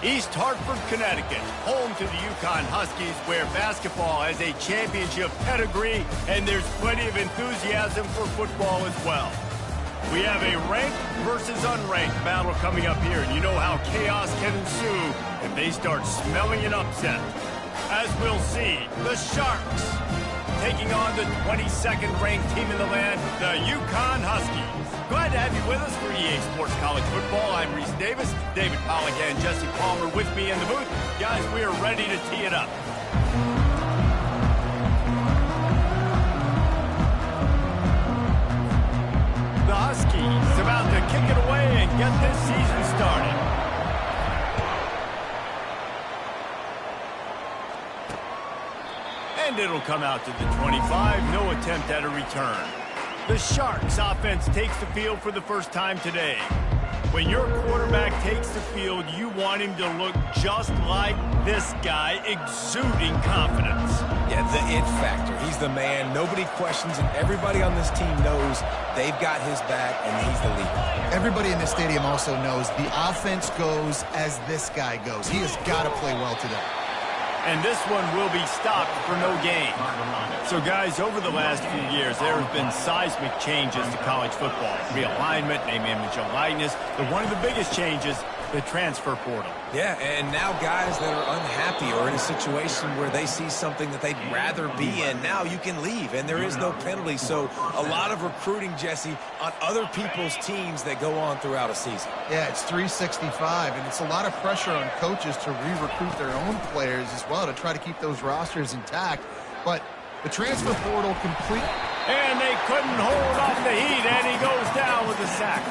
East Hartford, Connecticut, home to the Uconn Huskies, where basketball has a championship pedigree, and there's plenty of enthusiasm for football as well. We have a ranked versus unranked battle coming up here, and you know how chaos can ensue if they start smelling an upset. As we'll see, the Sharks taking on the 22nd ranked team in the land, the Uconn Huskies. Glad to have you with us for EA Sports College Football. I'm Reese Davis, David Pollack and Jesse Palmer with me in the booth. Guys, we are ready to tee it up. The Huskies about to kick it away and get this season started. And it'll come out to the 25, no attempt at a return. The Sharks offense takes the field for the first time today. When your quarterback takes the field, you want him to look just like this guy, exuding confidence. Yeah, the it factor. He's the man. Nobody questions him. Everybody on this team knows they've got his back, and he's the leader. Everybody in this stadium also knows the offense goes as this guy goes. He has got to play well today. And this one will be stopped for no gain. So, guys, over the last few years, there have been seismic changes to college football. Realignment, name, image, and likeness. But one of the biggest changes, the transfer portal. Yeah, and now guys that are unhappy or in a situation where they see something that they'd rather be in, now you can leave, and there is no penalty. So a lot of recruiting, Jesse, on other people's teams that go on throughout a season. Yeah, it's 365, and it's a lot of pressure on coaches to re-recruit their own players as well to try to keep those rosters intact. But the transfer portal complete. And they couldn't hold off the heat, and he goes down with a sack.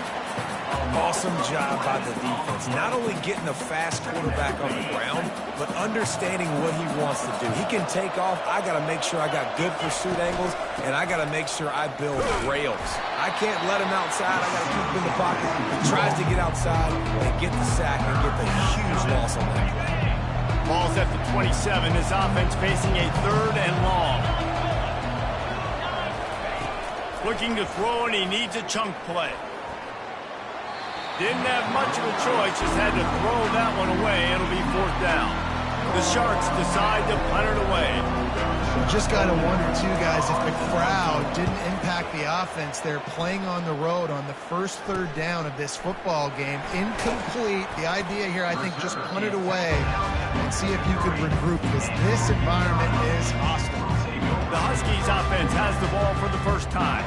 Awesome job by the defense. Not only getting a fast quarterback on the ground, but understanding what he wants to do. He can take off. I got to make sure I got good pursuit angles, and I got to make sure I build rails. I can't let him outside. I got to keep him in the pocket. He tries to get outside and get the sack and get the huge loss on that play. Ball's at the 27. His offense facing a 3rd and long. Looking to throw, and he needs a chunk play. Didn't have much of a choice, just had to throw that one away. It'll be 4th down. The Sharks decide to punt it away. Just got to wonder, too, guys, if the crowd didn't impact the offense. They're playing on the road on the first 3rd down of this football game. Incomplete. The idea here, I think, just punt it away and see if you can regroup, because this environment is hostile. The Huskies offense has the ball for the first time.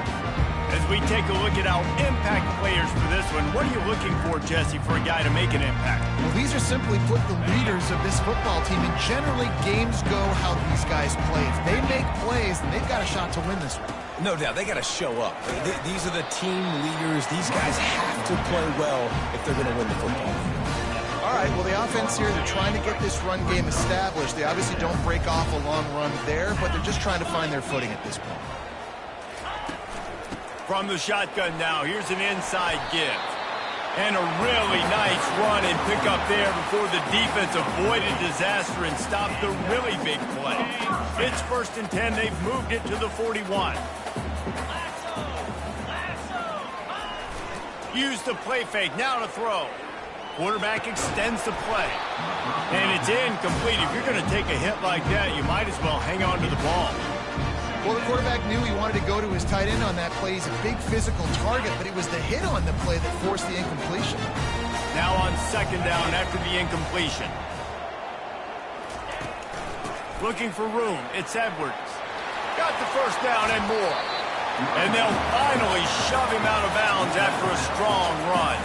As we take a look at our impact players for this one, what are you looking for, Jesse, for a guy to make an impact? Well, these are simply put the leaders of this football team, and generally games go how these guys play. If they make plays, then they've got a shot to win this one. No doubt, they got to show up. These are the team leaders. These guys have to play well if they're going to win the football game. All right, well, the offense here, they're trying to get this run game established. They obviously don't break off a long run there, but they're just trying to find their footing at this point. From the shotgun now, here's an inside give. And a really nice run and pick up there before the defense avoided disaster and stopped the really big play. It's 1st and 10. They've moved it to the 41. Use the play fake. Now to throw. Quarterback extends the play. And it's incomplete. If you're going to take a hit like that, you might as well hang on to the ball. Well, the quarterback knew he wanted to go to his tight end on that play. He's a big physical target, but it was the hit on the play that forced the incompletion. Now on 2nd down after the incompletion. Looking for room. It's Edwards. Got the 1st down and more. And they'll finally shove him out of bounds after a strong run.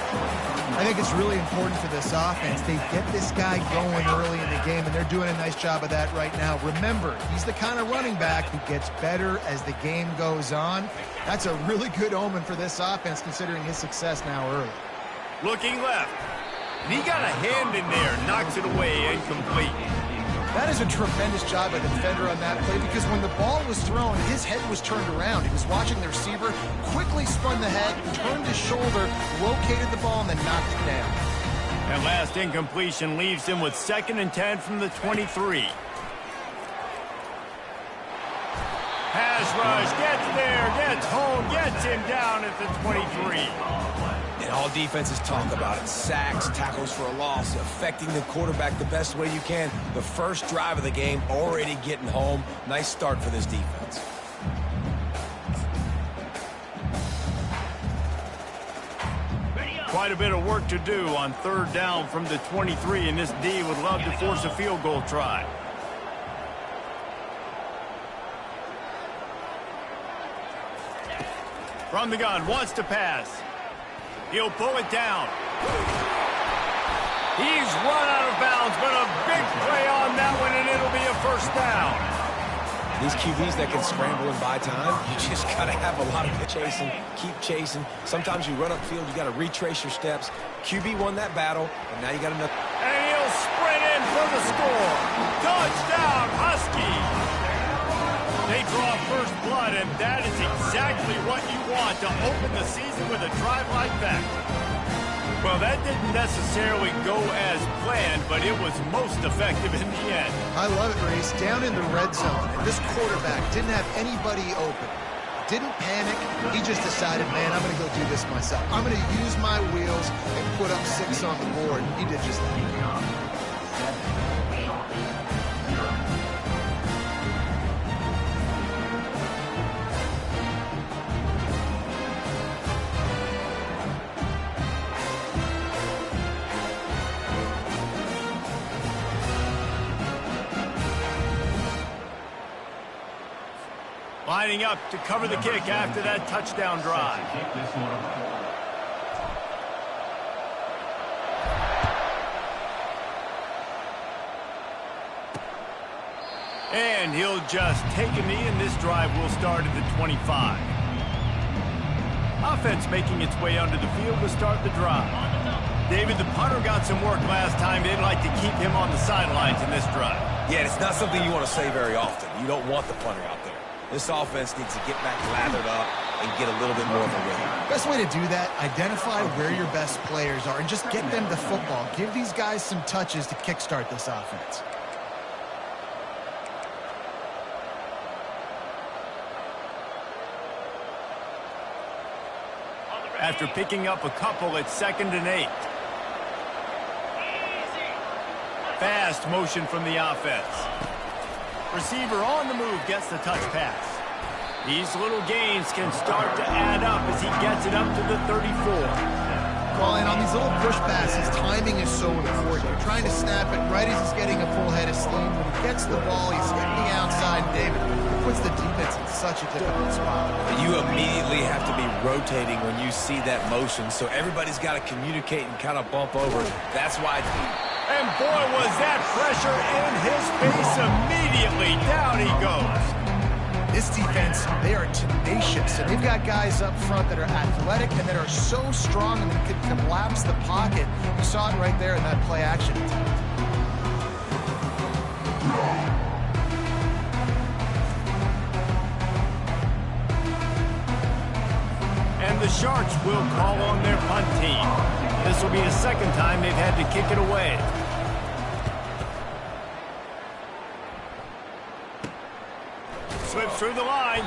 I think it's really important for this offense. They get this guy going early in the game, and they're doing a nice job of that right now. Remember, he's the kind of running back who gets better as the game goes on. That's a really good omen for this offense, considering his success now early. Looking left. And he got a hand in there, knocks it away, incomplete. That is a tremendous job by the defender on that play, because when the ball was thrown, his head was turned around. He was watching the receiver, quickly spun the head, turned his shoulder, located the ball, and then knocked it down. That last incompletion leaves him with 2nd and 10 from the 23. Pass rush, gets there, gets home, gets him down at the 23. All defenses talk about it. Sacks, tackles for a loss, affecting the quarterback the best way you can. The first drive of the game, already getting home. Nice start for this defense. Quite a bit of work to do on third down from the 23, and this D would love to force a field goal try. From the gun, wants to pass. He'll pull it down. He's run out of bounds, but a big play on that one, and it'll be a first down. These QBs that can scramble and buy time, you just got to have a lot of chasing, keep chasing. Sometimes you run upfield, you got to retrace your steps. QB won that battle, and now you got another. And he'll sprint in for the score. Touchdown, Huskies. They draw first blood, and that is exactly what you want to open the season with a drive like that. Well, that didn't necessarily go as planned, but it was most effective in the end. I love it, Reese. Down in the red zone, and this quarterback didn't have anybody open. Didn't panic. He just decided, man, I'm going to go do this myself. I'm going to use my wheels and put up 6 on the board. He did just that. Lining up to cover the kick after that touchdown drive. And he'll just take a knee, and this drive will start at the 25. Offense making its way onto the field to start the drive. David, the punter got some work last time. They'd like to keep him on the sidelines in this drive. Yeah, it's not something you want to say very often. You don't want the punter out there. This offense needs to get back lathered up and get a little bit more of a rhythm. Best way to do that, identify where your best players are and just get them the football. Give these guys some touches to kickstart this offense. After picking up a couple, it's 2nd and 8. Fast motion from the offense. Receiver on the move gets the touch pass. These little gains can start to add up as he gets it up to the 34. Colin, on these little push passes, timing is so important. You're trying to snap it right as he's getting a full head of steam. When he gets the ball, he's hitting the outside. David, it puts the defense in such a difficult spot. You immediately have to be rotating when you see that motion, so everybody's got to communicate and kind of bump over. That's why. And boy, was that pressure in his face immediately. Down he goes. This defense, they are tenacious, and they've got guys up front that are athletic and that are so strong and that can collapse the pocket. You saw it right there in that play action attempt. And the Sharks will call on their punt team. This will be the second time they've had to kick it away. Slips through the line.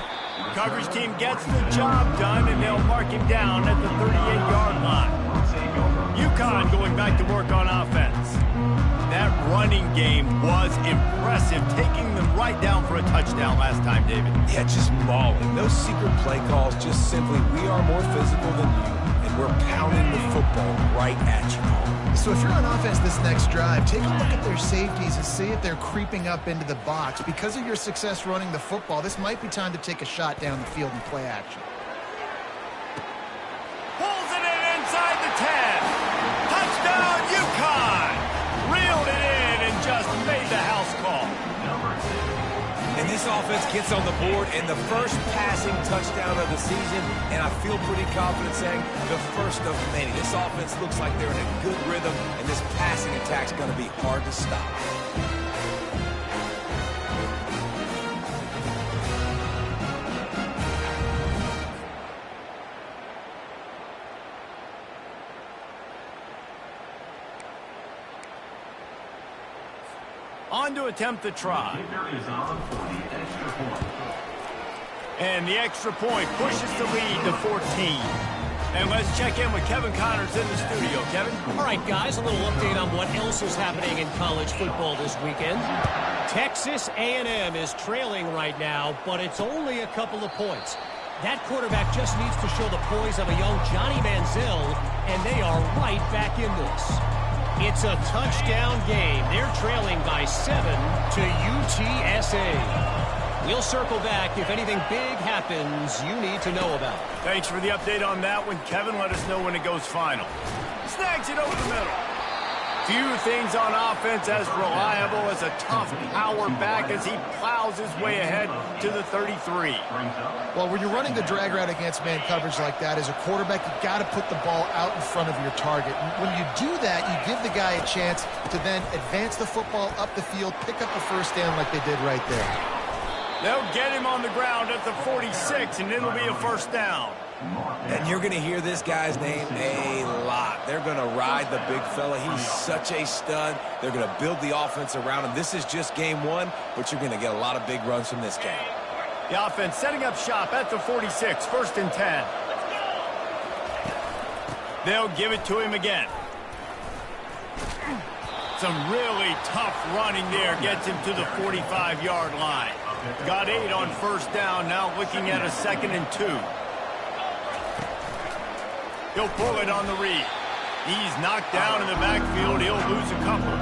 Coverage team gets the job done, and they'll mark him down at the 38-yard line. Uconn going back to work on offense. That running game was impressive, taking them right down for a touchdown last time, David. Yeah, just mauling. No secret play calls, just simply, we are more physical than you, and we're pounding the football right at you. So if you're on offense this next drive, take a look at their safeties and see if they're creeping up into the box. Because of your success running the football, this might be time to take a shot down the field and play action. Pulls it in inside the 10. Touchdown, Uconn! Reeled it in and just made the house call. And this offense gets on the board in the first passing touchdown of the season, and I feel pretty confident saying the first of many. This offense looks like they're in a good rhythm, and this passing attack's going to be hard to stop. On to attempt the try. And the extra point pushes the lead to 14. And let's check in with Kevin Connors in the studio. Kevin? All right, guys, a little update on what else is happening in college football this weekend. Texas A&M is trailing right now, but it's only a couple of points. That quarterback just needs to show the poise of a young Johnny Manziel, and they are right back in this. It's a touchdown game. They're trailing by 7 to UTSA. We'll circle back if anything big happens you need to know about. Thanks for the update on that one, Kevin. Let us know when it goes final. Snags it over the middle. Few things on offense as reliable as a tough power back as he plows his way ahead to the 33. Well, when you're running the drag route against man coverage like that, as a quarterback, you got to put the ball out in front of your target. When you do that, you give the guy a chance to then advance the football up the field, pick up a first down like they did right there. They'll get him on the ground at the 46, and it'll be a first down. And you're going to hear this guy's name a lot. They're going to ride the big fella. He's such a stud. They're going to build the offense around him. This is just game one, but you're going to get a lot of big runs from this game. The offense setting up shop at the 46, first and 10. They'll give it to him again. Some really tough running there gets him to the 45-yard line. Got 8 on first down, now looking at a 2nd and 2. He'll pull it on the read. He's knocked down in the backfield. He'll lose a couple.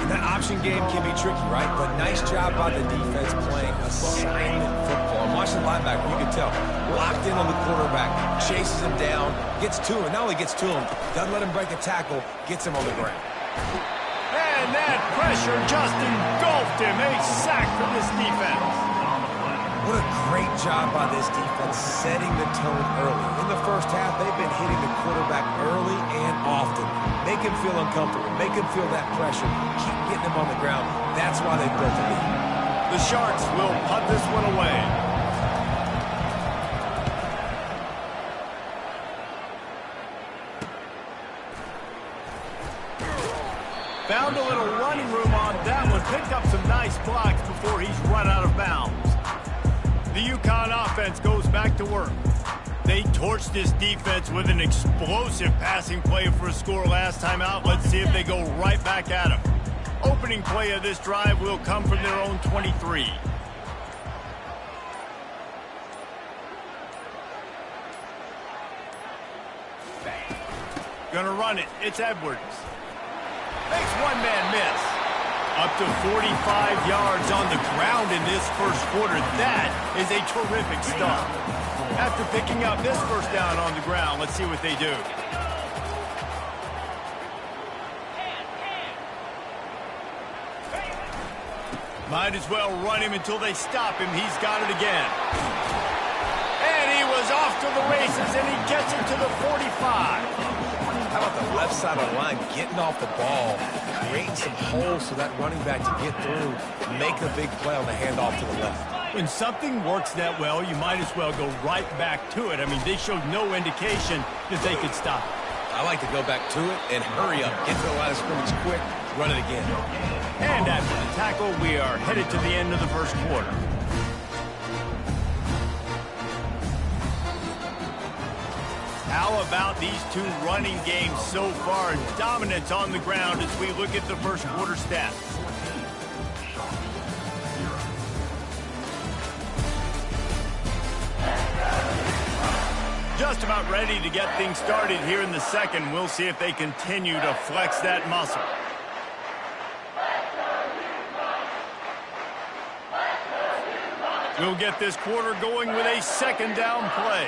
And that option game can be tricky, right? But nice job by the defense playing assignment football. And watch the linebacker, you can tell. Locked in on the quarterback, chases him down, gets to him. Not only gets to him, doesn't let him break a tackle, gets him on the ground. And that pressure just engulfed him. A sack for this defense. What a great job by this defense setting the tone early. In the first half, they've been hitting the quarterback early and often. Make him feel uncomfortable. Make him feel that pressure. Keep getting him on the ground. That's why they built the lead. The Sharks will punt this one away. Found a little running room on that one. Picked up some nice blocks before he's run out of bounds. The Uconn offense goes back to work. They torched this defense with an explosive passing play for a score last time out. Let's see if they go right back at him. Opening play of this drive will come from their own 23. Gonna run it. It's Edwards. Makes one man miss. Up to 45 yards on the ground in this first quarter. That is a terrific start. After picking up this first down on the ground, let's see what they do. Might as well run him until they stop him. He's got it again. And he was off to the races, and he gets it to the 45. How about the left side of the line getting off the ball, creating some holes for that running back to get through, make a big play on the handoff to the left. When something works that well, you might as well go right back to it. I mean, they showed no indication that they could stop it. I like to go back to it and hurry up, get to the line of scrimmage quick, run it again. And after the tackle, we are headed to the end of the first quarter. How about these two running games so far? Dominance on the ground as we look at the first quarter stats. Just about ready to get things started here in the second. We'll see if they continue to flex that muscle. We'll get this quarter going with a second down play.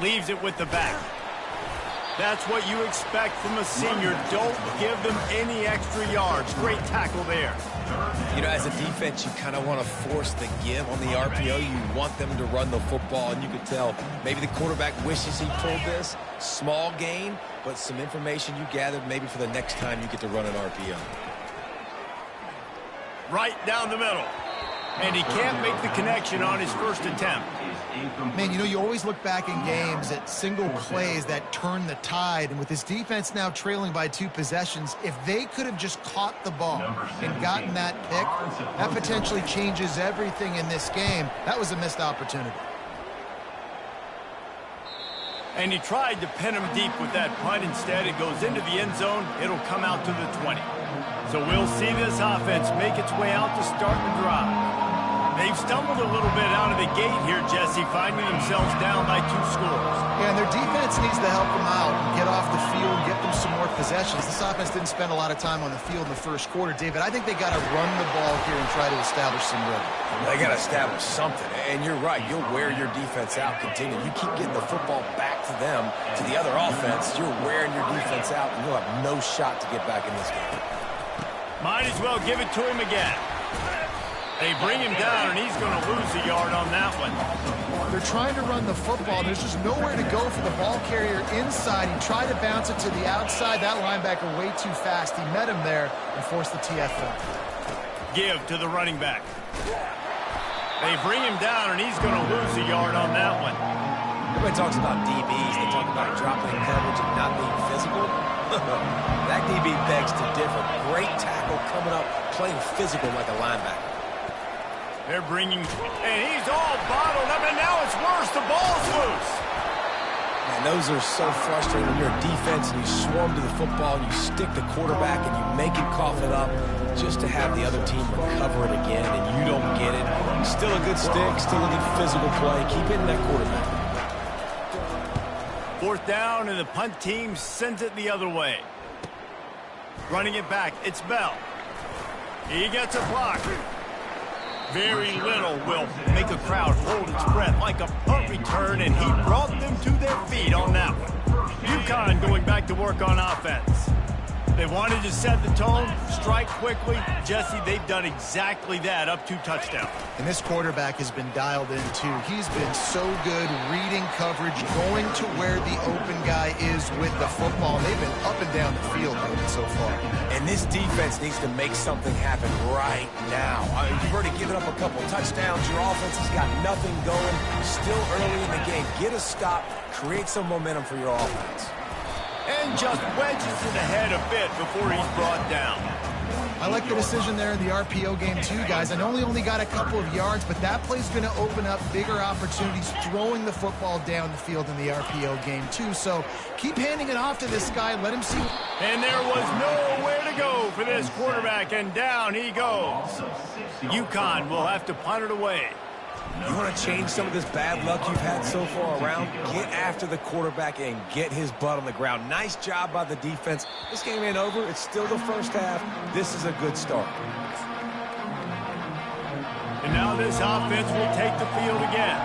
Leaves it with the back. That's what you expect from a senior. Don't give them any extra yards. Great tackle there. You know, as a defense, you kind of want to force the give on the RPO. You want them to run the football, and you can tell maybe the quarterback wishes he pulled this. Small gain, but some information you gathered maybe for the next time you get to run an RPO. Right down the middle. And he can't make the connection on his first attempt. Man, you know, you always look back in games at single plays that turn the tide. And with this defense now trailing by 2 possessions, if they could have just caught the ball and gotten that pick, that potentially changes everything in this game. That was a missed opportunity. And he tried to pin him deep with that punt. Instead, it goes into the end zone. It'll come out to the 20. So we'll see this offense make its way out to start the drive. They've stumbled a little bit out of the gate here, Jesse, finding themselves down by 2 scores. Yeah, and their defense needs to help them out and get off the field and get them some more possessions. This offense didn't spend a lot of time on the field in the first quarter. David, I think they got to run the ball here and try to establish some rhythm. They got to establish something. And you're right. You'll wear your defense out. Continue. You keep getting the football back to them, to the other offense. You're wearing your defense out, and you'll have no shot to get back in this game. Might as well give it to him again. They bring him down, and he's going to lose a yard on that one. They're trying to run the football. There's just nowhere to go for the ball carrier inside. He tried to bounce it to the outside. That linebacker way too fast. He met him there and forced the TFL. Give to the running back. They bring him down, and he's going to lose a yard on that one. Everybody talks about DBs. They talk about dropping coverage and not being physical. That DB begs to differ. Great tackle coming up, playing physical like a linebacker. They're bringing, and he's all bottled up, and now it's worse. The ball's loose. Man, those are so frustrating when you're a defense and you swarm to the football and you stick the quarterback and you make him cough it up just to have the other team recover it again and you don't get it. Still a good stick, still a good physical play. Keep hitting that quarterback. 4th down, and the punt team sends it the other way. Running it back, it's Bell. He gets a block. Very little will make a crowd hold its breath like a punt return, and he brought them to their feet on that one. Uconn going back to work on offense. They wanted to set the tone, strike quickly. Jesse, they've done exactly that, up 2 touchdowns. And this quarterback has been dialed in, too. He's been so good reading coverage, going to where the open guy is with the football. And they've been up and down the field so far. And this defense needs to make something happen right now. You've already given up a couple touchdowns. Your offense has got nothing going. Still early in the game. Get a stop. Create some momentum for your offense. And just wedges it ahead a bit before he's brought down. I like the decision there in the RPO game too, guys. I know he only got a couple of yards, but that play's going to open up bigger opportunities throwing the football down the field in the RPO game too. So keep handing it off to this guy. Let him see. And there was nowhere to go for this quarterback, and down he goes. Uconn will have to punt it away. You want to change some of this bad luck you've had so far around? Get after the quarterback and get his butt on the ground. Nice job by the defense. This game ain't over. It's still the first half. This is a good start. And now this offense will take the field again.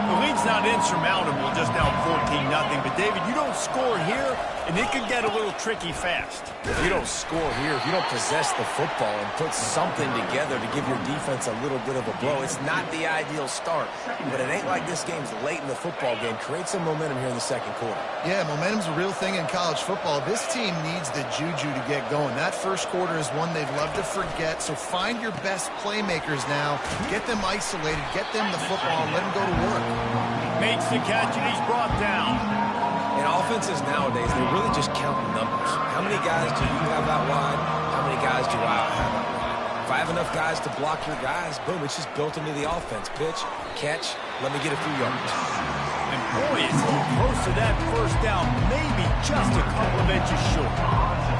The lead's not insurmountable, just down 14-0. But, David, you don't score here, and it could get a little tricky fast. If you don't score here, if you don't possess the football and put something together to give your defense a little bit of a blow, it's not the ideal start. But it ain't like this game's late in the football game. Create some momentum here in the second quarter. Yeah, momentum's a real thing in college football. This team needs the juju to get going. That first quarter is one they'd love to forget. So find your best playmakers now. Get them isolated. Get them the football and let them go to work. Makes the catch, and he's brought down. In offenses nowadays, they really just count numbers. How many guys do you have out wide? How many guys do I have out wide? If I have enough guys to block your guys, boom, it's just built into the offense. Pitch, catch, let me get a few yards. And boy, is he close to that first down, maybe just a couple of inches short.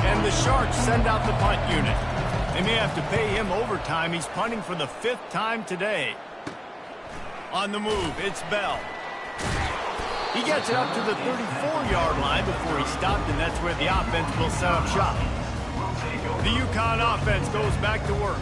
And the Sharks send out the punt unit. They may have to pay him overtime. He's punting for the 5th time today. On the move, it's Bell. He gets it up to the 34-yard line before he stopped, and that's where the offense will set up shop. The Uconn offense goes back to work.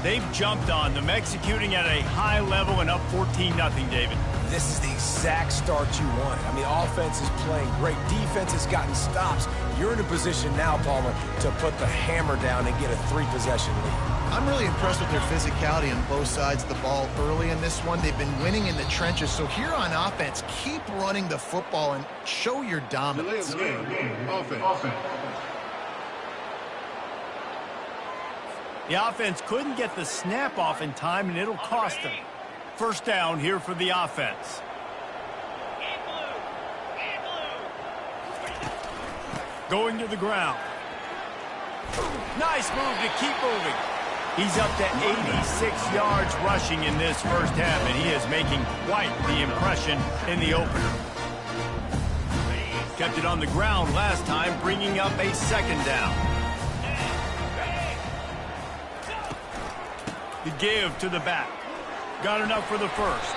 They've jumped on them, executing at a high level and up 14-0, David. This is the exact start you wanted. I mean, offense is playing great. Defense has gotten stops. You're in a position now, Palmer, to put the hammer down and get a 3-possession lead. I'm really impressed with their physicality on both sides of the ball early in this one. They've been winning in the trenches. So here on offense, keep running the football and show your dominance. Offense. The offense couldn't get the snap off in time, and it'll cost them. First down here for the offense. Going to the ground. Nice move to keep moving. He's up to 86 yards rushing in this first half, and he is making quite the impression in the opener. Kept it on the ground last time, bringing up a second down. The give to the back. Got enough for the first.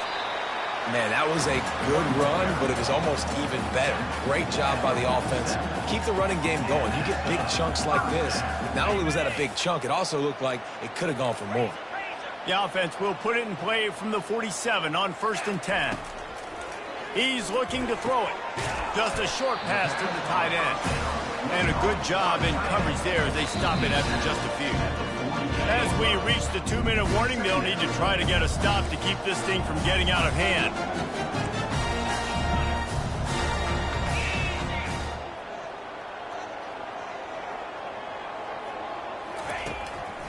Man, that was a good run, but it was almost even better. Great job by the offense. Keep the running game going. You get big chunks like this. Not only was that a big chunk, it also looked like it could have gone for more. The offense will put it in play from the 47 on 1st and 10. He's looking to throw it. Just a short pass to the tight end. And a good job in coverage there as they stop it after just a few. As we reach the 2-minute warning, they'll need to try to get a stop to keep this thing from getting out of hand.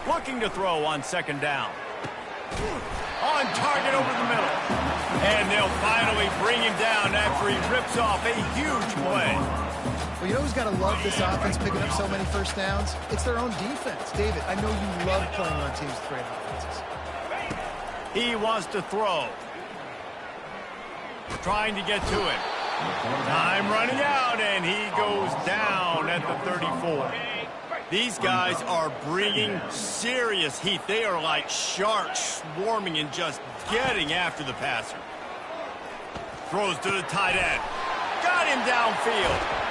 Looking to throw on 2nd down. On target over the middle. And they'll finally bring him down after he rips off a huge play. Well, you know who's got to love this offense picking up so many first downs? It's their own defense. David, I know you love playing on teams with great offenses. He wants to throw. Trying to get to it. Time running out, and he goes down at the 34. These guys are bringing serious heat. They are like sharks swarming and just getting after the passer. Throws to the tight end. Got him downfield.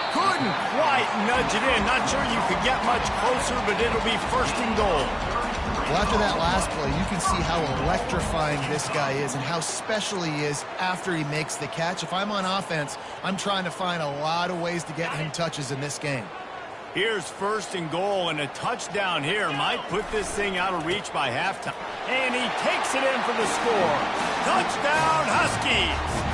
Couldn't quite nudge it in. Not sure you could get much closer, but it'll be 1st and goal. Well, after that last play, you can see how electrifying this guy is and how special he is after he makes the catch. If I'm on offense, I'm trying to find a lot of ways to get him touches in this game. Here's 1st and goal, and a touchdown here might put this thing out of reach by halftime. And he takes it in for the score. Touchdown, Huskies!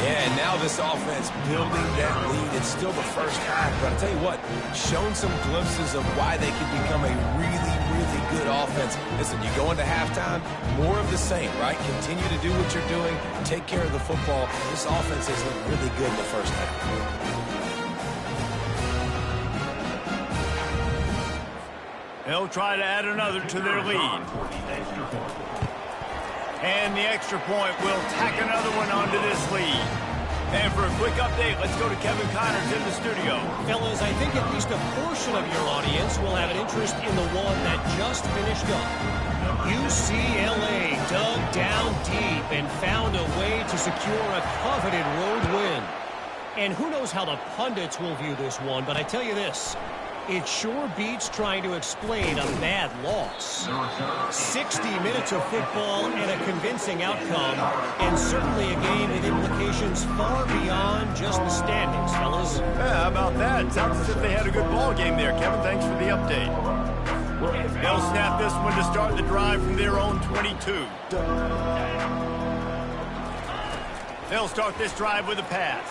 Yeah, and now this offense building that lead. It's still the first half, but I'll tell you what, shown some glimpses of why they can become a really, really good offense. Listen, you go into halftime, more of the same, right? Continue to do what you're doing, take care of the football. This offense has looked really good in the first half. They'll try to add another to their lead. And the extra point will tack another one onto this lead. And for a quick update, let's go to Kevin Connors in the studio. Fellas, I think at least a portion of your audience will have an interest in the one that just finished up. UCLA dug down deep and found a way to secure a coveted road win. And who knows how the pundits will view this one, but I tell you this. It sure beats trying to explain a bad loss. 60 minutes of football and a convincing outcome, and certainly a game with implications far beyond just the standings, fellas. Yeah, how about that? Sounds as if they had a good ball game there. Kevin, thanks for the update. They'll snap this one to start the drive from their own 22. They'll start this drive with a pass.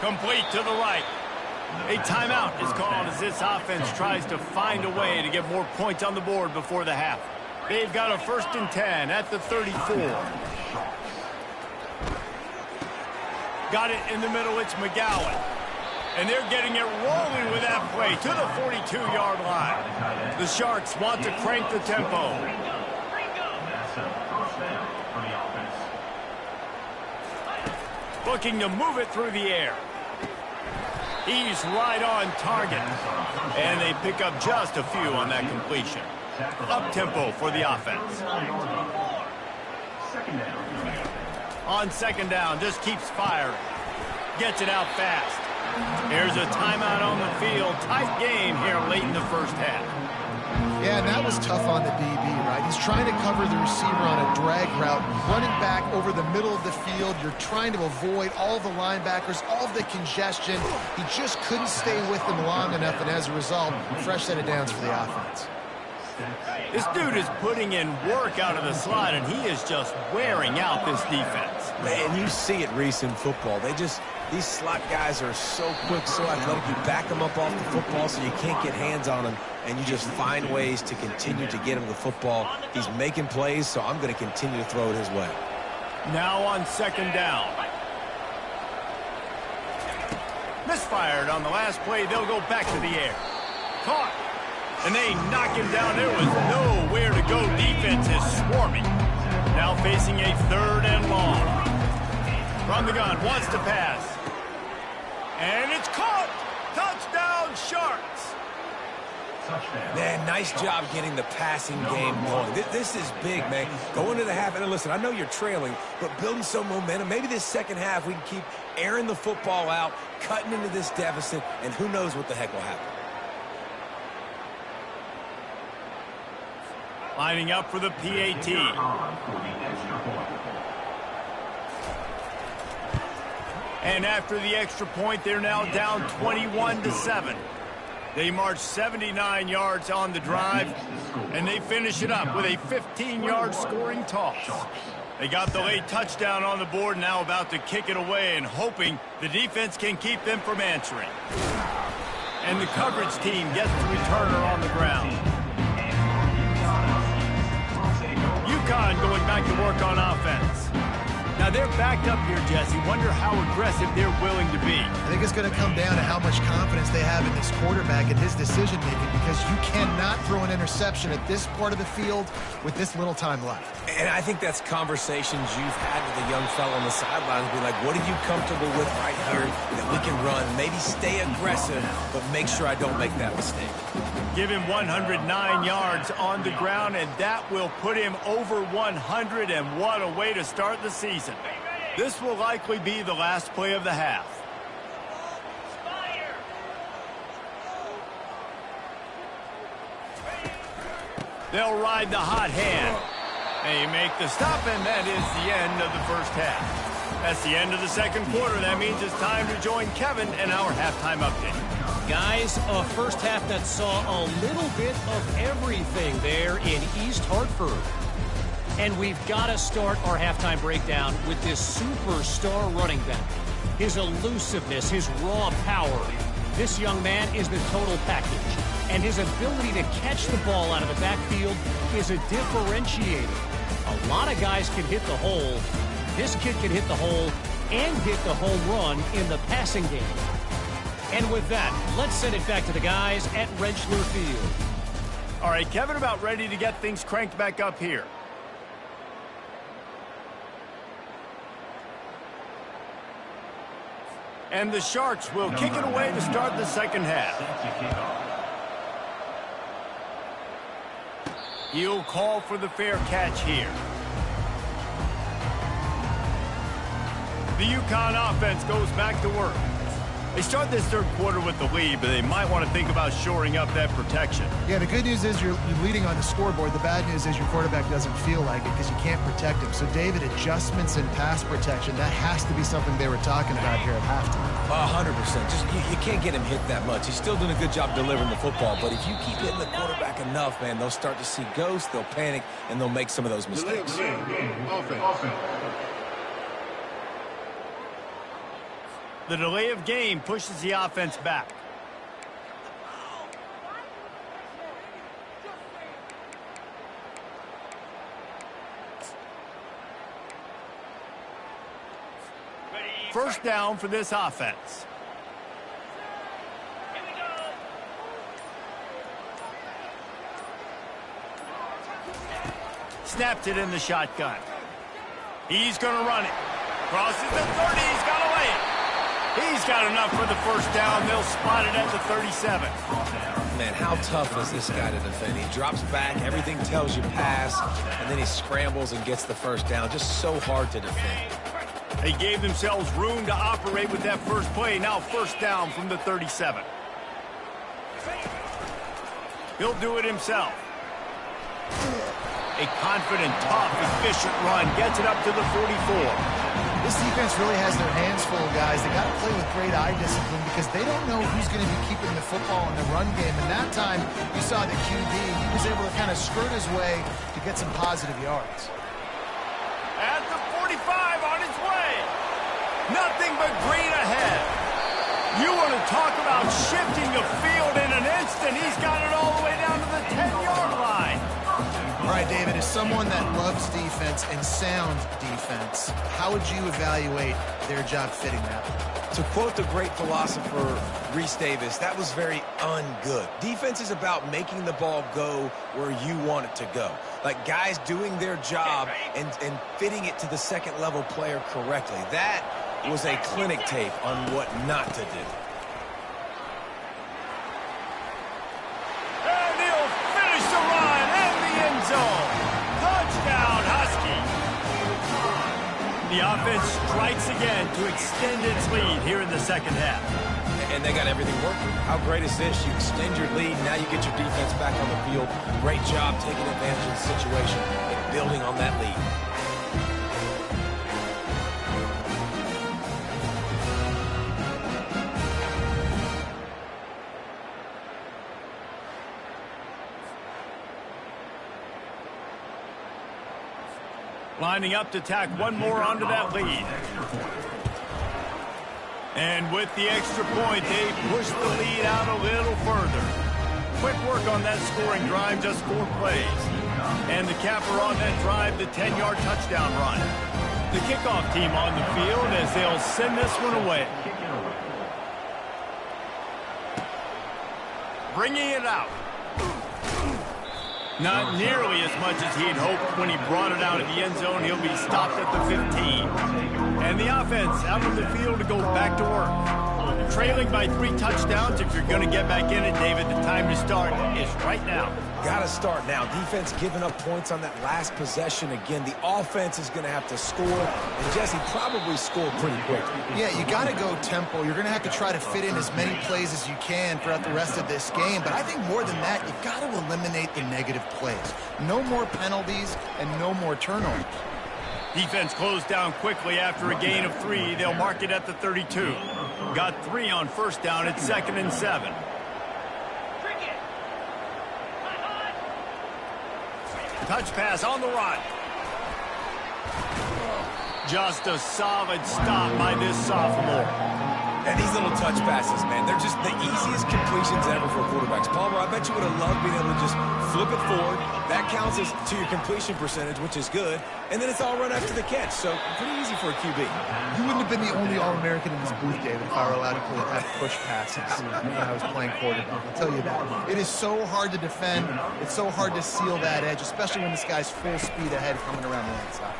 Complete to the right. A timeout is called as this offense tries to find a way to get more points on the board before the half. They've got a 1st and 10 at the 34. Got it in the middle, it's McGowan. And they're getting it rolling with that play to the 42-yard line. The Sharks want to crank the tempo. Looking to move it through the air. He's right on target. And they pick up just a few on that completion. Up-tempo for the offense. On 2nd down, just keeps firing. Gets it out fast. Here's a timeout on the field. Tight game here late in the first half. Yeah, and that was tough on the DB, right? He's trying to cover the receiver on a drag route, running back over the middle of the field. You're trying to avoid all the linebackers, all of the congestion. He just couldn't stay with them long enough, and as a result, fresh set of downs for the offense. This dude is putting in work out of the slot, and he is just wearing out this defense. Man, you see it, Reese, in football. These slot guys are so quick, so athletic. You back them up off the football so you can't get hands on them, and you just find ways to continue to get him the football. He's making plays, so I'm going to continue to throw it his way. Now on second down. Misfired on the last play. They'll go back to the air. Caught. And they knock him down. There was nowhere to go. Defense is swarming. Now facing a third and long. From the gun, wants to pass. And it's caught. Touchdown, Sharks. Man, nice job getting the passing game going. This is big, man. Go into the half, and listen, I know you're trailing, but building some momentum. Maybe this second half we can keep airing the football out, cutting into this deficit, and who knows what the heck will happen. Lining up for the PAT. And after the extra point, they're now down 21-7. They march 79 yards on the drive, and they finish it up with a 15-yard scoring toss. They got the late touchdown on the board, now about to kick it away and hoping the defense can keep them from answering. And the coverage team gets the returner on the ground. Uconn going back to work on offense. Now they're backed up here, Jesse. Wonder how aggressive they're willing to be. I think it's going to come down to how much confidence they have in this quarterback and his decision-making, because you cannot throw an interception at this part of the field with this little time left. And I think that's conversations you've had with the young fellow on the sidelines. Be like, what are you comfortable with right here that we can run? Maybe stay aggressive, but make sure I don't make that mistake. Give him 109 yards on the ground, and that will put him over 100, and what a way to start the season. This will likely be the last play of the half. They'll ride the hot hand. They make the stop, and that is the end of the first half. That's the end of the second quarter. That means it's time to join Kevin in our halftime update. Guys, a first half that saw a little bit of everything there in East Hartford. And we've got to start our halftime breakdown with this superstar running back. His elusiveness, his raw power. This young man is the total package. And his ability to catch the ball out of the backfield is a differentiator. A lot of guys can hit the hole. This kid can hit the hole and hit the home run in the passing game. And with that, let's send it back to the guys at Rentschler Field. All right, Kevin, about ready to get things cranked back up here. And the Sharks will kick it away to start the second half. He'll call for the fair catch here. The Uconn offense goes back to work. They start this third quarter with the lead, but they might want to think about shoring up that protection. Yeah, the good news is you're leading on the scoreboard. The bad news is your quarterback doesn't feel like it because you can't protect him. So, David, adjustments in pass protection, that has to be something they were talking about here at halftime. 100%. Just you can't get him hit that much. He's still doing a good job delivering the football, but if you keep hitting the quarterback enough, man, they'll start to see ghosts, they'll panic, and they'll make some of those mistakes. The delay of game pushes the offense back. First down for this offense. Snapped it in the shotgun. He's going to run it. Crosses the 30. He's got to lay it. He's got enough for the first down. They'll spot it at the 37. Man, how tough is this guy to defend? He drops back, everything tells you pass, and then he scrambles and gets the first down. Just so hard to defend. They gave themselves room to operate with that first play. Now first down from the 37. He'll do it himself. A confident, tough, efficient run gets it up to the 44. This defense really has their hands full, guys. They got to play with great eye discipline because they don't know who's going to be keeping the football in the run game. And that time, you saw the QB. He was able to kind of skirt his way to get some positive yards. At the 45, on his way. Nothing but green ahead. You want to talk about shifting the field in an instant. He's got it all the way down to the 10-yard line. All right, David, as someone that loves defense and sound defense, how would you evaluate their job fitting that? To quote the great philosopher Reese Davis, that was very ungood. Defense is about making the ball go where you want it to go. Like guys doing their job and fitting it to the second-level player correctly. That was a clinic tape on what not to do. And he'll finish the run in the end zone. Touchdown, Husky. The offense strikes again to extend its lead here in the second half. And they got everything working. How great is this? You extend your lead, now you get your defense back on the field. Great job taking advantage of the situation and building on that lead. Lining up to tack one more onto that lead. And with the extra point, they push the lead out a little further. Quick work on that scoring drive, just 4 plays. And the capper on that drive, the 10-yard touchdown run. The kickoff team on the field as they'll send this one away. Bringing it out. Not nearly as much as he'd hoped when he brought it out of the end zone. He'll be stopped at the 15. And the offense out on the field to go back to work. Trailing by 3 touchdowns. If you're going to get back in it, David, the time to start is right now. Got to start now. Defense giving up points on that last possession. Again, the offense is going to have to score. And Jesse probably scored pretty quick. Yeah, you got to go tempo. You're going to have to try to fit in as many plays as you can throughout the rest of this game. But I think more than that, you've got to eliminate the negative plays. No more penalties and no more turnovers. Defense closed down quickly after a gain of 3. They'll mark it at the 32. Got 3 on first down. It's 2nd and 7. Touch pass on the run. Just a solid stop by this sophomore. And these little touch passes, man, they're just the easiest completions ever for quarterbacks. Palmer, I bet you would have loved being able to just flip it forward. That counts as to your completion percentage, which is good. And then it's all run after the catch. So pretty easy for a QB. You wouldn't have been the only All-American in this booth, David, if I were allowed to have push passes when I was playing quarterback. I'll tell you that. It is so hard to defend. It's so hard to seal that edge, especially when this guy's full speed ahead coming around the outside.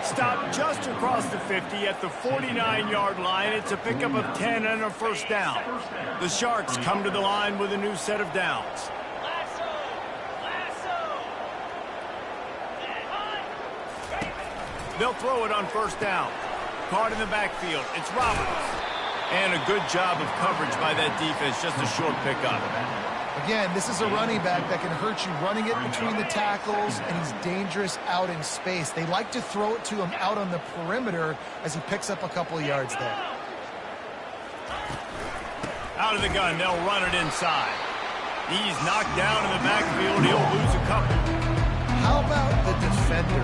Stopped just across the 50 at the 49-yard line. It's a pickup of 10 and a first down. The Sharks come to the line with a new set of downs. They'll throw it on first down. Caught in the backfield. It's Roberts. And a good job of coverage by that defense. Just a short pickup. Again, this is a running back that can hurt you running it between the tackles, and he's dangerous out in space. They like to throw it to him out on the perimeter as he picks up a couple of yards there. Out of the gun, they'll run it inside. He's knocked down in the backfield. He'll lose a couple. How about the defender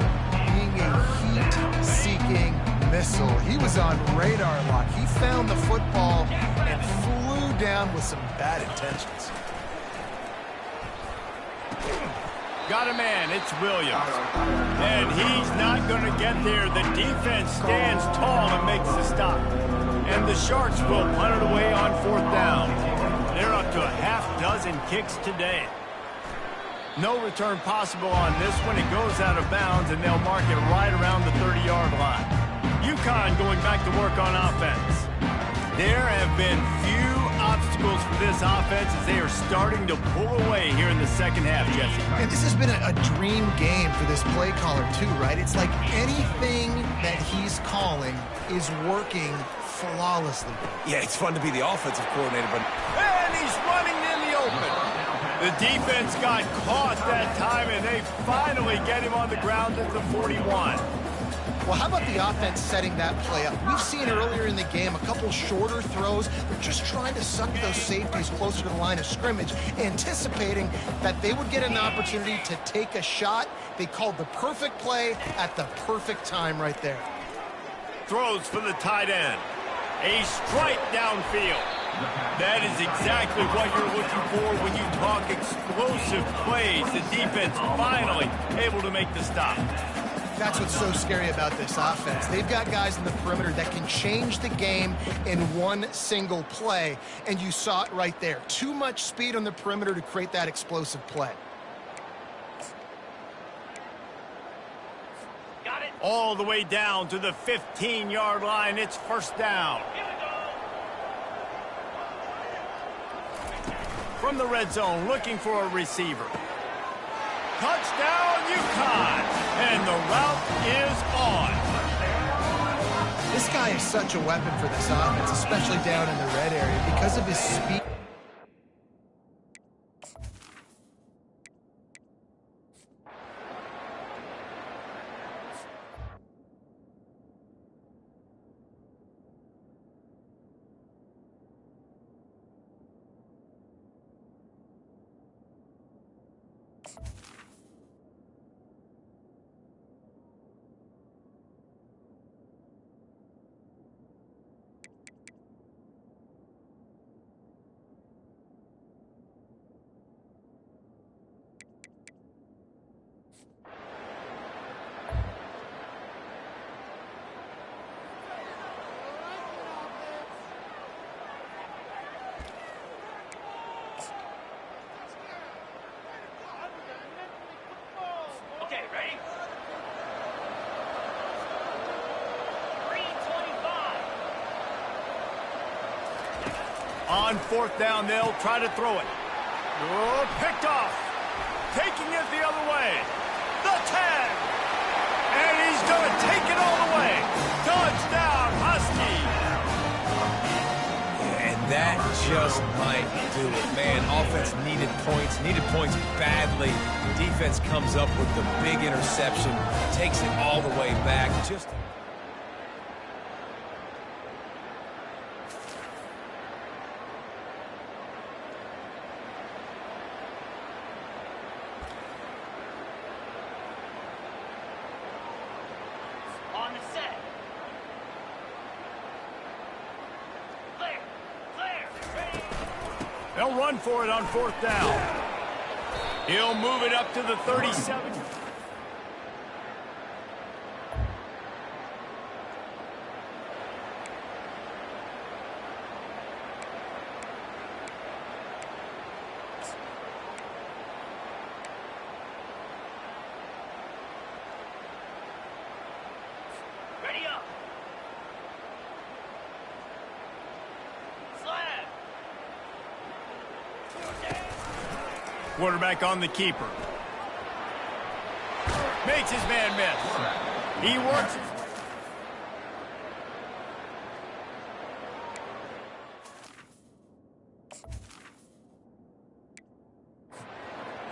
being a heat-seeking missile? He was on radar lock. He found the football and flew down with some bad intentions. Got a man, it's Williams. And he's not going to get there. The defense stands tall and makes the stop. And the Sharks will punt it away on 4th down. They're up to a half-dozen kicks today. No return possible on this one. It goes out of bounds, and they'll mark it right around the 30-yard line. Uconn going back to work on offense. There have been few obstacles for this offense as they are starting to pull away here in the second half, Jesse. And this has been a dream game for this play caller, too, right? It's like anything that he's calling is working flawlessly. Yeah, it's fun to be the offensive coordinator, but... And he's running in the open. The defense got caught that time, and they finally get him on the ground at the 41. Well, how about the offense setting that play up? We've seen earlier in the game a couple shorter throws. They're just trying to suck those safeties closer to the line of scrimmage, anticipating that they would get an opportunity to take a shot. They called the perfect play at the perfect time right there. Throws for the tight end. A strike downfield. That is exactly what you're looking for when you talk explosive plays. The defense finally able to make the stop. That's what's so scary about this offense. They've got guys in the perimeter that can change the game in one single play, and you saw it right there. Too much speed on the perimeter to create that explosive play. Got it. All the way down to the 15-yard line. It's first down. From the red zone, looking for a receiver. Touchdown, Uconn! And the route is on. This guy is such a weapon for this offense, especially down in the red area, because of his speed. Okay, ready? 3:25. On fourth down, they'll try to throw it. Oh, picked off. Taking it the other way. The 10. And he's going to take it all the way. Touchdown, Husky. And that just might do it. Man, offense needed points badly. Defense comes up with the big interception, takes it all the way back. Just on the set. Clear. Ready. They'll run for it on fourth down. He'll move it up to the 37. Ready up. Slab. Quarterback on the keeper. Makes his man miss. He works his way.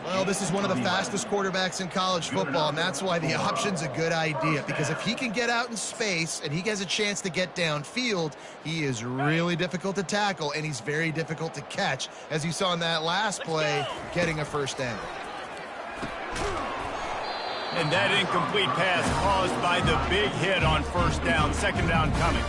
Well, this is one of the fastest quarterbacks in college football, and that's why the option's a good idea, because if he can get out in space and he has a chance to get downfield, he is really difficult to tackle, and he's very difficult to catch, as you saw in that last play, getting a first down. And that incomplete pass caused by the big hit on first down. Second down coming.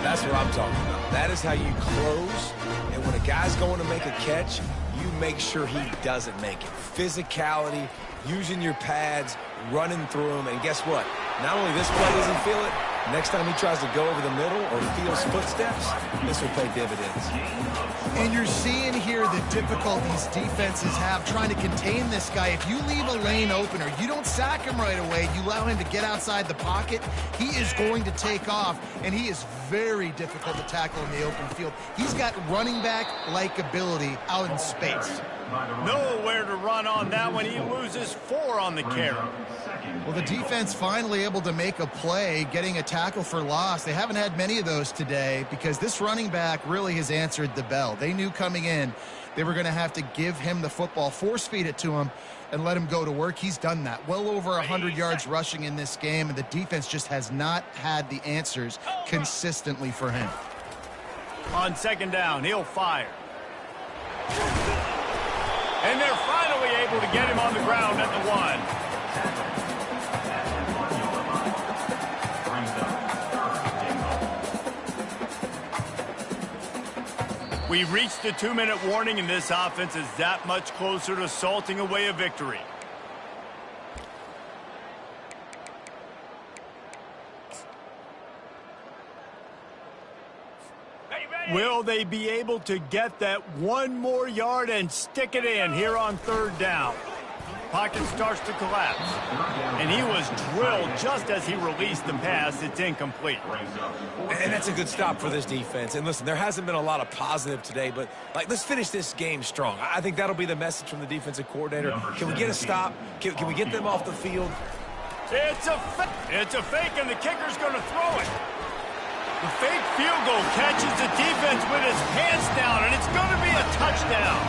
that's what I'm talking about. That is how you close, and when a guy's going to make a catch, you make sure he doesn't make it. Physicality, using your pads, running through them, and guess what? Not only this play doesn't feel it, next time he tries to go over the middle or feels footsteps, this will pay dividends. And you're seeing here the difficulties defenses have trying to contain this guy. If you leave a lane open or you don't sack him right away, you allow him to get outside the pocket, he is going to take off, and he is very difficult to tackle in the open field. He's got running back-like ability out in space. Nowhere to run on that one. He loses 4 on the carry. Well, the defense finally able to make a play, getting a tackle for loss. They haven't had many of those today because this running back really has answered the bell. They knew coming in they were going to have to give him the football, force feed it to him, and let him go to work. He's done that. Well over 100 yards rushing in this game, and the defense just has not had the answers consistently for him. On second down, he'll fire. And they're finally able to get him on the ground at the 1. We've reached the 2-minute warning, and this offense is that much closer to salting away a victory. Will they be able to get that 1 more yard and stick it in here on third down? Pocket starts to collapse. And he was drilled just as he released the pass. It's incomplete. And that's a good stop for this defense. And listen, there hasn't been a lot of positive today, but let's finish this game strong. I think that'll be the message from the defensive coordinator. Can we get a stop? Can we get them off the field? It's a fake, and the kicker's going to throw it. The fake field goal catches the defense with his pants down, and it's going to be a touchdown.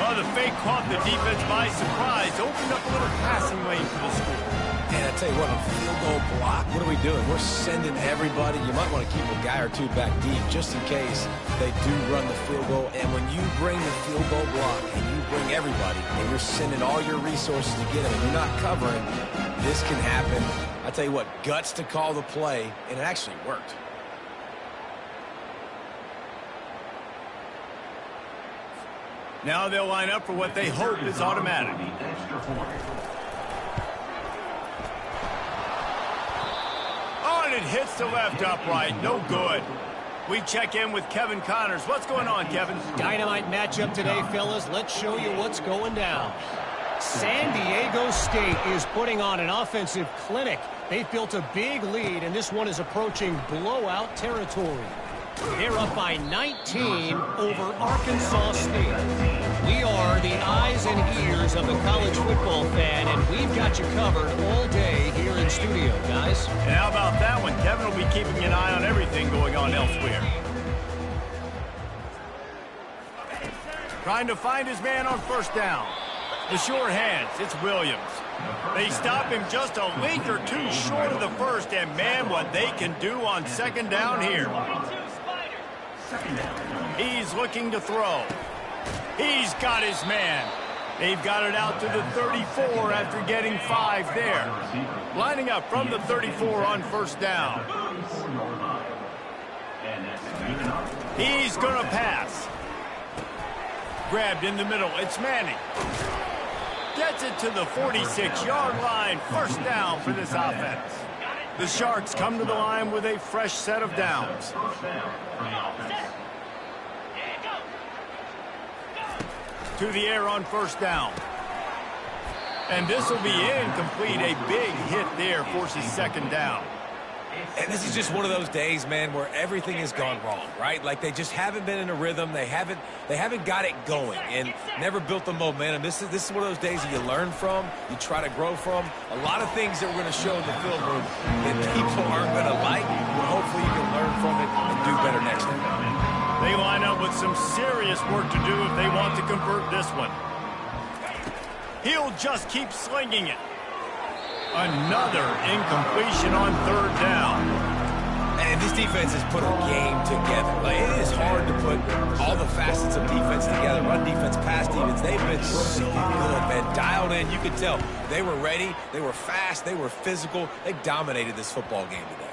Well, the fake caught the defense by surprise, opened up a little passing lane for the school. And I tell you what, a field goal block, what are we doing? We're sending everybody. You might want to keep a guy or two back deep just in case they do run the field goal. And when you bring the field goal block and you bring everybody and you're sending all your resources to get them and you're not covering, this can happen. I tell you what, guts to call the play, and it actually worked. Now they'll line up for what they hope is automatic. Oh, and it hits the left upright. No good. We check in with Kevin Connors. What's going on, Kevin? Dynamite matchup today, fellas. Let's show you what's going down. San Diego State is putting on an offensive clinic. They've built a big lead, and this one is approaching blowout territory. They're up by 19 over Arkansas State. We are the eyes and ears of the college football fan, and we've got you covered all day here in studio, guys. And how about that one? Kevin will be keeping an eye on everything going on elsewhere. Trying to find his man on first down. The sure hands, it's Williams. They stop him just a link or two short of the first, and man, what they can do on second down here. He's looking to throw. He's got his man. They've got it out to the 34 after getting 5 there. Lining up from the 34 on first down. He's going to pass. Grabbed in the middle. It's Manning. Gets it to the 46-yard line. First down for this offense. The Sharks come to the line with a fresh set of downs. To the air on first down. And this will be incomplete. A big hit there forces second down. And this is just one of those days, man, where everything has gone wrong, right? Like they just haven't been in a rhythm. They haven't got it going and never built the momentum. This is one of those days that you learn from, you try to grow from. A lot of things that we're going to show in the film room that people aren't going to like, but hopefully you can learn from it and do better next time. They line up with some serious work to do if they want to convert this one. He'll just keep slinging it. Another incompletion on third down. And this defense has put a game together. Like, it is hard to put all the facets of defense together. Run defense, pass defense. They've been so good, man. Dialed in. You could tell they were ready. They were fast. They were physical. They dominated this football game today.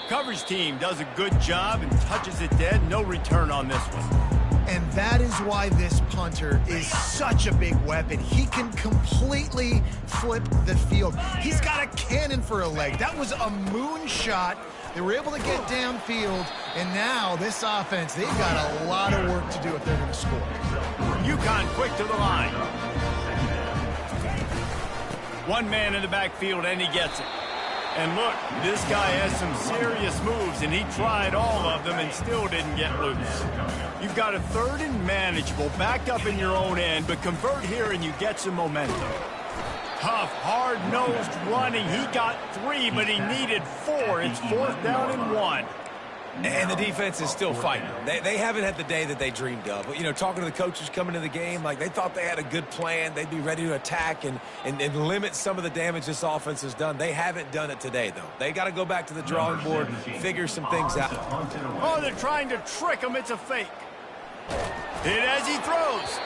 Coverage team does a good job and touches it dead. No return on this one. And that is why this punter is such a big weapon. He can completely flip the field. He's got a cannon for a leg. That was a moonshot. They were able to get downfield, and now this offense, they've got a lot of work to do if they're going to score. Uconn quick to the line. One man in the backfield, and he gets it. And look, this guy has some serious moves, and he tried all of them and still didn't get loose. You've got a 3rd and manageable, backed up in your own end, but convert here and you get some momentum. Tough, hard-nosed running. He got 3, but he needed 4. It's 4th down and 1. And the defense is still fighting. They haven't had the day that they dreamed of. But, you know, talking to the coaches coming into the game, like they thought they had a good plan. They'd be ready to attack and limit some of the damage this offense has done. They haven't done it today, though. They got to go back to the drawing board, figure some things out. Oh, they're trying to trick him. It's a fake. Hit as he throws.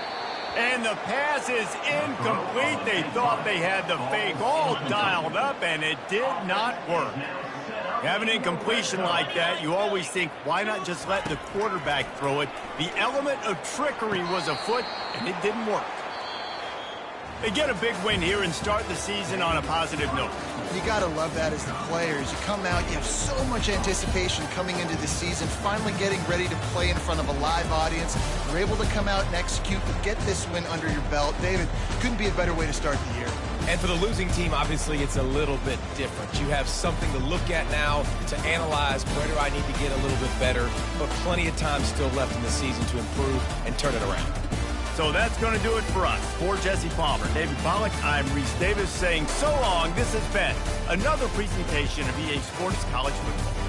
And the pass is incomplete. They thought they had the fake all dialed up, and it did not work. You have an incompletion like that, you always think, why not just let the quarterback throw it? The element of trickery was afoot, and it didn't work. They get a big win here and start the season on a positive note. You got to love that as the players. You come out, you have so much anticipation coming into the season, finally getting ready to play in front of a live audience. You're able to come out and execute and get this win under your belt. David, couldn't be a better way to start the year. And for the losing team, obviously, it's a little bit different. You have something to look at now to analyze where do I need to get a little bit better, but plenty of time still left in the season to improve and turn it around. So that's going to do it for us. For Jesse Palmer, David Pollack, I'm Reese Davis saying so long. This has been another presentation of EA Sports College Football.